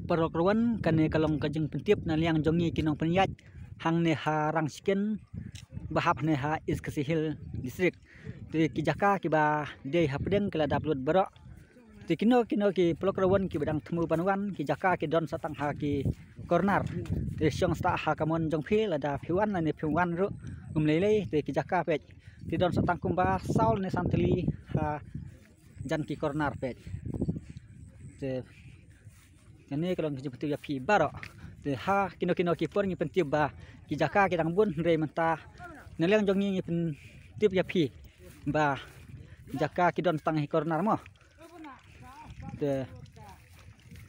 perokruan kane kalong kajeng pentip na liang jongi kinong penyat hang ne harang skin bahap ne ha is kesihil distrik ti kijaka kiba de hapdeng kala daplut barok ti kino ki perokruan ki badang temu panuan kijaka ki don satang ha ki corner ti syong sta ha kamon jong phi lada phiwan ne phiwan ru lele ti kijaka pet ti don satang kumba saul ne santeli ha jan ki corner pet te ini kalau kita betul ya pi barok te ha kino ki por ngi pentip ba kijaka kidang bun re mentah neliang jongi ngi pentip ya pi ba jaka kidon tang hi corner mo te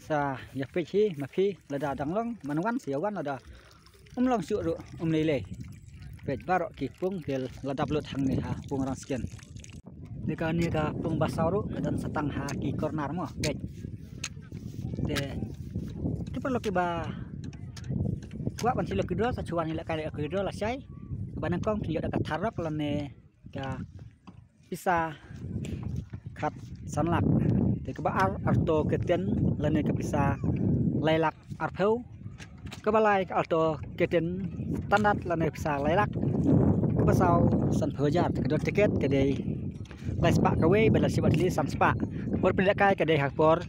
sa ya pe hi ma pi lada danglong manwan siawan ada long su ru lele pet barok ki pung kel lada blut hang ni ha pung rang sken deka ni ka pung basauru dan satang ha ki corner mo pet te perlu kiba kuat pan silo kedua sacuan ila kali kedua lah sai banang kong lihat dekat tarap lane ka bisa kat sanlak te keba arto keten lane ka bisa lailak arpeu kebalai ka arto keten standar lane bisa lailak pasau san hojar kedua tiket kedai lai spa kawe bela sibat li san spa por pindakai kedai hakpor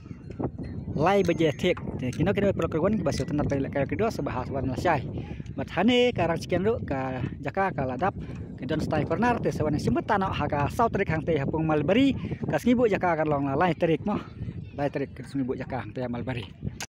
lai baje tek kino perokruan ki basu tenar pai kaya kedua sebahas wan lasai mathane karang chicken ru ka jaka ka ladap ke don style corner te sawan simbut tanah ha south trik hang te hapung malbari ka snibu jaka ka long lai trik mo lai trik snibu jaka hang te malbari